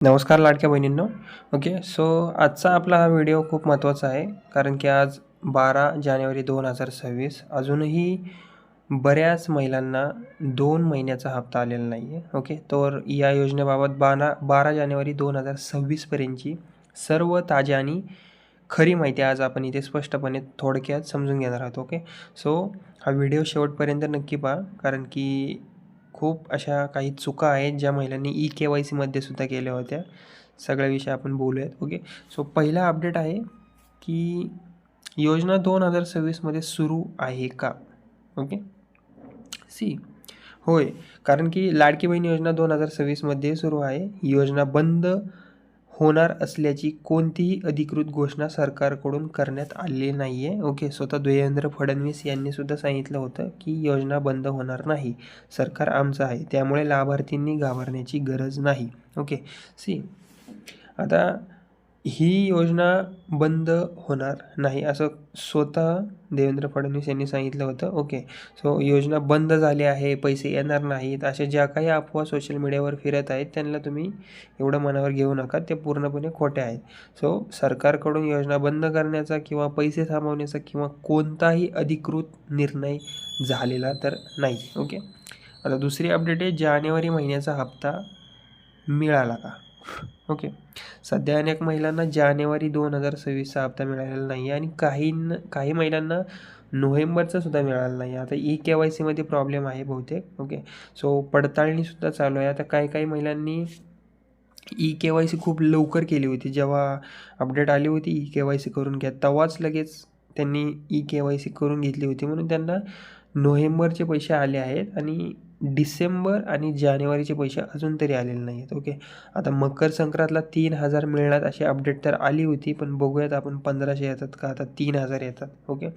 नमस्कार लाडक्या बहिणींनो. Okay, so आजचा आपला हा व्हिडिओ खूप महत्त्वाचा आहे, कारण की आज 12 जानेवारी 2026 अजूनही बऱ्याच महिलांना 2 महिन्याचा हप्ता आलेला नाही आहे. ओके, तर या योजनेबाबत 12 जानेवारी 2026 पर्यंतची सर्व ताजी आणि खरी माहिती आज आपण इथे स्पष्टपणे थोडक्यात समजून घेणार आहोत. ओके, सो हा व्हिडिओ शेवटपर्यंत नक्की पहा, कारण की खूप अशा काही चुका आहेत ज्या महिलांनी KYCमध्ये सुद्धा केल्या होत्या. सगळ्या विषय आपण बोलूयात. ओके, सो पहिला अपडेट आहे की योजना 2026मध्ये सुरू आहे का? ओके, सी होय, कारण की लाडकी बहीण योजना 2026मध्ये सुरू आहे. योजना बंद होणार असल्याची कोणतीही अधिकृत घोषणा सरकारकडून करण्यात आलेली नाही आहे. ओके, स्वतः देवेंद्र फडणवीस यांनी सुद्धा सांगितलं होतं की योजना बंद होणार नाही, सरकार आमचं आहे, त्यामुळे लाभार्थींनी घाबरण्याची गरज नाही. ओके, सी आता ही योजना बंद होणार नाही असं स्वतः देवेंद्र फडणवीस यांनी सांगितलं होतं. ओके, सो योजना बंद झाली आहे, पैसे येणार नाहीत, अशा ज्या काही अफवा सोशल मीडियावर फिरत आहेत त्यांना तुम्ही एवढं मनावर घेऊ नका, ते पूर्णपणे खोटे आहेत. सो सरकारकडून योजना बंद करण्याचा किंवा पैसे थांबवण्याचा किंवा कोणताही अधिकृत निर्णय झालेला तर नाही. ओके, आता दुसरी अपडेट आहे, जानेवारी महिन्याचा हप्ता मिळाला का? ओके, सध्या अनेक महिलांना जानेवारी 2026चा हप्ता मिळालेला नाही आहे आणि काही महिलांना नोव्हेंबरचा सुद्धा मिळाला नाही. आता KYCमध्ये प्रॉब्लेम आहे बहुतेक. ओके, सो पडताळणीसुद्धा चालू आहे. आता काही महिलांनी KYC खूप लवकर केली होती. जेव्हा अपडेट आली होती KYC करून घ्या, तेव्हाच लगेच त्यांनी KYC करून घेतली होती, म्हणून त्यांना नोव्हेंबरचे पैसे आले आहेत आणि डिसेंबर आणि जानेवारीचे पैसे अजून तरी आलेले नाही आहेत. ओके, आता मकर संक्रांतला 3,000 मिळणार अशी अपडेट तर आली होती, पण बघूयात आपण 1,500 येतात का आता 3,000 येतात. ओके,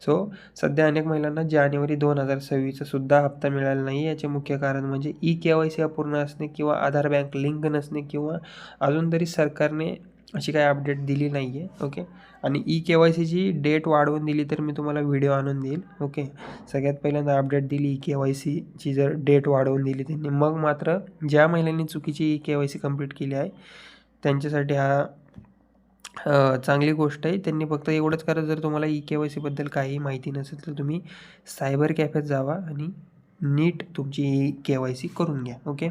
सो सध्या अनेक महिलांना जानेवारी 2026चा सुद्धा हप्ता मिळाला नाही. याचे मुख्य कारण म्हणजे KYC अपूर्ण असणे किंवा आधार बँक लिंक नसणे किंवा अजून तरी सरकारने अशी काही अपडेट दिली नाही आहे. ओके, आणि KYCची डेट वाढवून दिली तर मी तुम्हाला व्हिडिओ आणून देईल. ओके, सगळ्यात पहिल्यांदा अपडेट दिली KYCची जर डेट वाढवून दिली त्यांनी, मग मात्र ज्या महिलांनी चुकीची KYC कंप्लीट केली आहे त्यांच्यासाठी हा चांगली गोष्ट आहे. त्यांनी फक्त एवढंच करा, जर तुम्हाला KYCबद्दल काही माहिती नसेल तर तुम्ही सायबर कॅफेत जावा आणि नीट तुमची KYC करून घ्या. ओके,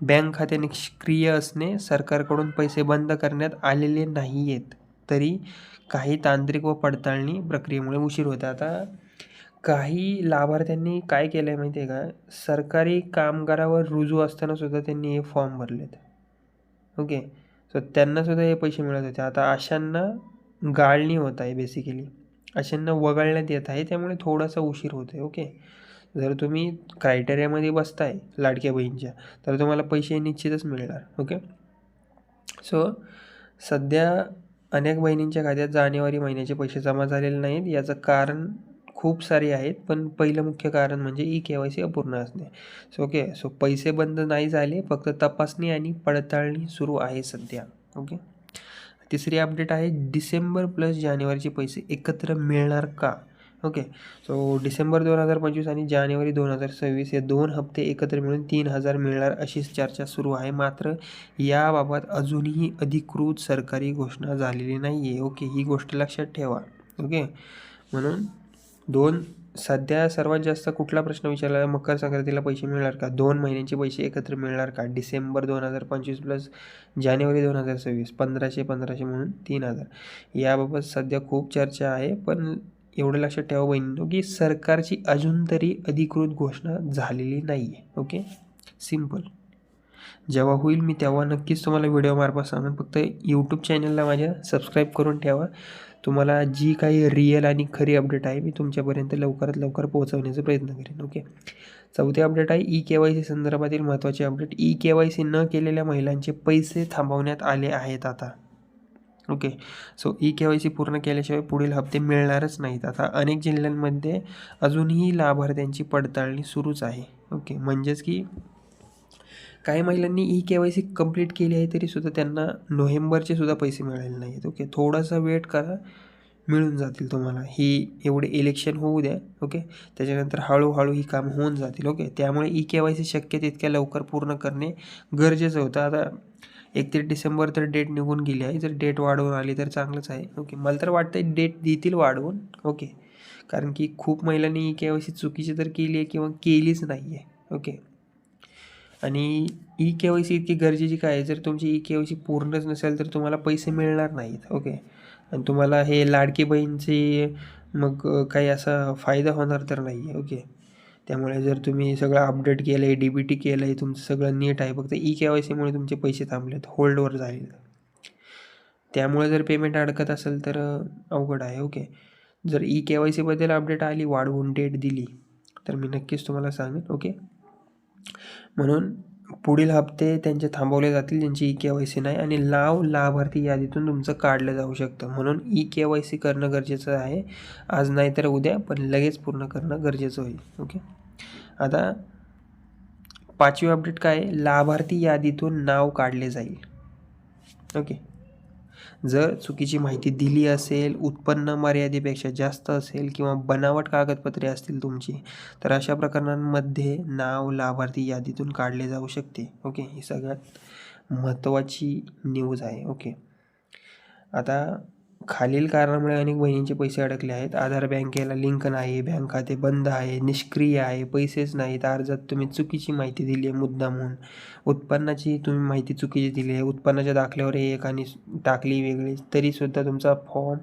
बँक खाते निष्क्रिय असणे, सरकारकडून पैसे बंद करण्यात आलेले नाही आहेत, तरी काही तांत्रिक व पडताळणी प्रक्रियेमुळे उशीर होता. आता काही लाभार्थ्यांनी काय केलं आहे माहिती आहे का, सरकारी कामगारावर रुजू असताना सुद्धा त्यांनी हे फॉर्म भरलेत. ओके, सो त्यांनासुद्धा हे पैसे मिळत होते. आता अशांना गाळणी होत आहे, बेसिकली अशांना वगळण्यात येत आहे, त्यामुळे थोडासा उशीर होतो आहे. ओके, जर तुम्ही क्रायटेरियामध्ये बसताय लाडक्या बहीणच्या, तर तुम्हाला पैसे निश्चितच मिळणार. ओके, सो सध्या अनेक बहिणींच्या खात्यात जानेवारी महिन्याचे पैसे जमा झालेले नाहीत. याचं कारण खूप सारे आहेत, पण पहिलं मुख्य कारण म्हणजे KYC अपूर्ण असणे. सो ओके, सो पैसे बंद नाही झाले, फक्त तपासणी आणि पडताळणी सुरू आहे सध्या. ओके, तिसरी अपडेट आहे, डिसेंबर प्लस जानेवारीचे पैसे एकत्र मिळणार का? ओके, सो डिसेंबर 2025 आणि जानेवारी 2026 हे 2 हप्ते एकत्र मिळून 3,000 मिळणार अशीच चर्चा सुरू आहे. मात्र याबाबत अजूनही अधिकृत सरकारी घोषणा झालेली नाही आहे. ओके, ही गोष्ट लक्षात ठेवा. ओके, म्हणून सध्या सर्वात जास्त कुठला प्रश्न विचारला, मकर संक्रांतीला पैसे मिळणार का, 2 महिन्यांचे पैसे एकत्र मिळणार का, डिसेंबर 2025 प्लस जानेवारी 2026 1500 म्हणून 3,000. याबाबत सध्या खूप चर्चा आहे, पण एवढं लक्षात ठेवा बहिणींनो की सरकारची अजून तरी अधिकृत घोषणा झालेली नाही आहे. Okay, simple. जेव्हा होईल मी तेव्हा नक्कीच तुम्हाला व्हिडिओमार्फत सांगेन. फक्त यूट्यूब चॅनलला माझ्या सबस्क्राईब करून ठेवा. तुम्हाला जी काही रिअल आणि खरी अपडेट आहे मी तुमच्यापर्यंत लवकरात लवकर पोहोचवण्याचा प्रयत्न करेन. ओके, चौथी अपडेट आहे KYC संदर्भातील महत्त्वाची अपडेट. KYC न केलेल्या महिलांचे पैसे थांबवण्यात आले आहेत आता. ओके, सो KYC पूर्ण केल्याशिवाय पुढील हप्ते मिळणारच नाहीत. आता अनेक जिल्ह्यांमध्ये अजूनही लाभार्थ्यांची पडताळणी सुरूच आहे. ओके, म्हणजेच की काही महिलांनी KYC कंप्लीट केली आहे तरीसुद्धा त्यांना नोव्हेंबरचे सुद्धा पैसे मिळालेले नाही आहेत. ओके, थोडासा वेट करा, मिळून जातील तुम्हाला. ही एवढे इलेक्शन होऊ द्या. ओके, त्याच्यानंतर हळूहळू ही कामं होऊन जातील. ओके, त्यामुळे KYC शक्य तितक्या लवकर पूर्ण करणे गरजेचं होतं. आता 31 डिसेंबर तर डेट निघून गेली आहे. जर डेट वाढवून आली तर चांगलंच आहे. ओके, मला तर वाटतं डेट देतील वाढवून. ओके, कारण की खूप महिलांनी KYC चुकीची तर केली आहे किंवा केलीच नाही आहे. ओके, आणि KYC इतकी गरजेची काय आहे? जर तुमची KYC पूर्णच नसेल तर तुम्हाला पैसे मिळणार नाहीत. ओके, आणि तुम्हाला हे लाडकी बहीणची मग काही असा फायदा होणार तर नाही आहे. ओके, त्यामुळे जर तुम्ही सगळं अपडेट केलं आहे, DBT केलं आहे, तुमचं सगळं नीट आहे, फक्त KYCमुळे तुमचे पैसे थांबलेत, होल्डवर झाले. त्यामुळे जर पेमेंट अडकत असेल तर अवघड आहे. ओके, जर KYCबद्दल अपडेट आली, वाढवून डेट दिली, तर मी नक्कीच तुम्हाला सांगेन. ओके, म्हणून पुढील हप्ते त्यांचे थांबवले जातील ज्यांची KYC नाही, आणि लाभार्थी यादीतून तुमचं काढलं जाऊ शकतं. म्हणून KYC करणं गरजेचं आहे. आज नाही तर उद्या, पण लगेच पूर्ण करणं गरजेचं होईल. ओके, आता 5वी अपडेट काय आहे? लाभार्थी यादीतून नाव काढले जाईल. ओके, जर चुकीची माहिती दिली असेल, उत्पन्न मर्यादेपेक्षा जास्त असेल किंवा बनावट कागदपत्रे असतील तुमची, तर अशा प्रकरणांमध्ये नाव लाभार्थी यादीतून काढले जाऊ शकते. ओके, ही सगळ्यात महत्त्वाची न्यूज आहे. ओके, आता खालील कारणामुळे अनेक बहिणींचे पैसे अडकले आहेत. आधार बँकेला लिंक नाही, बँक खाते बंद आहे, निष्क्रिय आहे, पैसेच नाहीत, अर्जात तुम्ही चुकीची माहिती दिली आहे मुद्दामून, उत्पन्नाची तुम्ही माहिती चुकीची दिली आहे, उत्पन्नाच्या दाखल्यावर एक आणि टाकली वेगळी, तरीसुद्धा तुमचा फॉर्म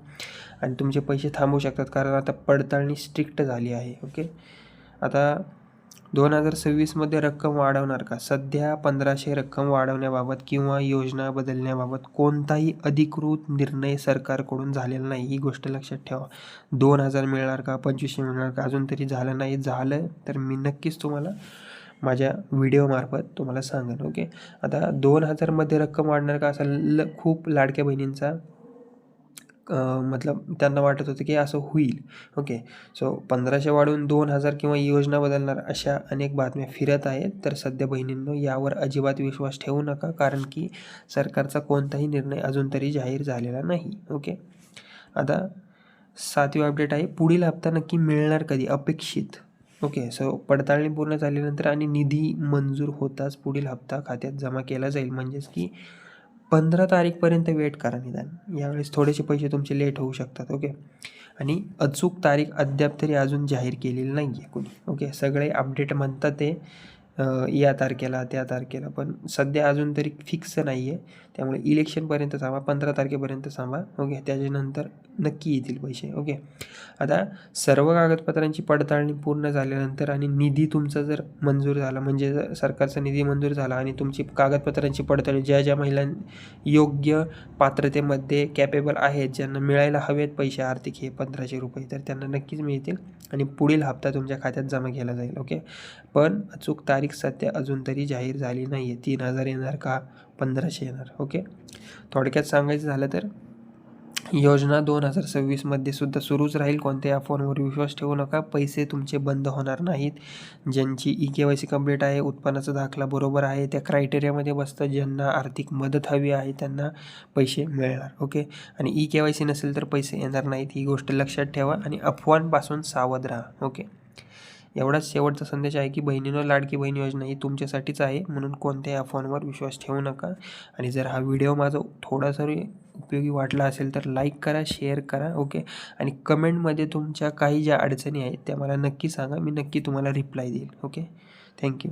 आणि तुमचे पैसे थांबू शकतात, कारण आता पडताळणी स्ट्रिक्ट झाली आहे. ओके, आता 2026मध्ये रक्कम वाढवणार का? सध्या 1500 रक्कम वाढवण्याबाबत किंवा योजना बदलण्याबाबत कोणताही अधिकृत निर्णय सरकारकडून झालेला नाही. ही गोष्ट लक्षात ठेवा. 2000 मिळणार का, 2500 मिळणार का, अजून तरी झालं नाही. झालं तर मी नक्कीच तुम्हाला माझ्या व्हिडिओमार्फत तुम्हाला सांगेन. ओके, आता 2000मध्ये रक्कम वाढणार का, असं खूप लाडक्या बहिणींचा मतलब त्यांना वाटत होतं की असं होईल. ओके, सो 1500 वाढवून 2000 किंवा योजना बदलणार, अशा अनेक बातम्या फिरत आहेत. तर सध्या बहिणींनो, यावर अजिबात विश्वास ठेवू नका, कारण की सरकारचा कोणताही निर्णय अजून तरी जाहीर झालेला नाही. ओके, आता 7वी अपडेट आहे, पुढील हप्ता नक्की मिळणार कधी? अपेक्षित. ओके, सो पडताळणी पूर्ण झाल्यानंतर आणि निधी मंजूर होताच पुढील हप्ता खात्यात जमा केला जाईल. म्हणजेच की 15 तारीखपर्यंत वेट करा निदान. यावेळेस थोडेसे पैसे तुमचे लेट होऊ शकतात. ओके, आणि अचूक तारीख अद्याप तरी अजून जाहीर केलेली नाही आहे कोणी. ओके, सगळे अपडेट म्हणतात ते या तारखेला त्या तारखेला, पण सध्या अजून तरी फिक्स नाही आहे. त्यामुळे इलेक्शनपर्यंत थांबा, 15 तारखेपर्यंत थांबा. ओके, त्याच्यानंतर नक्की येतील पैसे. ओके, आता सर्व कागदपत्रांची पडताळणी पूर्ण झाल्यानंतर आणि निधी तुमचा जर मंजूर झाला, म्हणजे जर सरकारचा निधी मंजूर झाला आणि तुमची कागदपत्रांची पडताळणी, ज्या महिला योग्य पात्रतेमध्ये कॅपेबल आहेत, ज्यांना मिळायला हवेत पैसे आर्थिक हे 1500 रुपये, तर त्यांना नक्कीच मिळतील आणि पुढील हप्ता तुमच्या खात्यात जमा केला जाईल. ओके, पण अचूक तारीख सध्या अजून तरी जाहीर झाली नाही आहे. 3000 येणार का 1500 येणार? ओके, थोडक्यात सांगायचं झालं तर योजना 2026मध्ये सुद्धा सुरूच राहील. कोणत्याही अफवांवर विश्वास ठेवू नका. पैसे तुमचे बंद होणार नाहीत. ज्यांची KYC कंप्लीट आहे, उत्पन्नाचा दाखला बरोबर आहे, त्या क्रायटेरियामध्ये बसतं, ज्यांना आर्थिक मदत हवी आहे त्यांना पैसे मिळणार. ओके, आणि KYC नसेल तर पैसे येणार नाहीत. ही गोष्ट लक्षात ठेवा आणि अफवांपासून सावध राहा. ओके, एवढाच शेवटचा संदेश आहे की बहिणीनं लाडकी बहीण योजना ही तुमच्यासाठीच आहे, म्हणून कोणत्याही अफवांवर विश्वास ठेवू नका. आणि जर हा व्हिडिओ माझा थोडासा उपयोगी वाटला असेल तर लाईक करा, शेअर करा. ओके, आणि कमेंटमध्ये तुमच्या काही ज्या अडचणी आहेत त्या मला नक्की सांगा, मी नक्की तुम्हाला रिप्लाय देईल. Okay, thank you.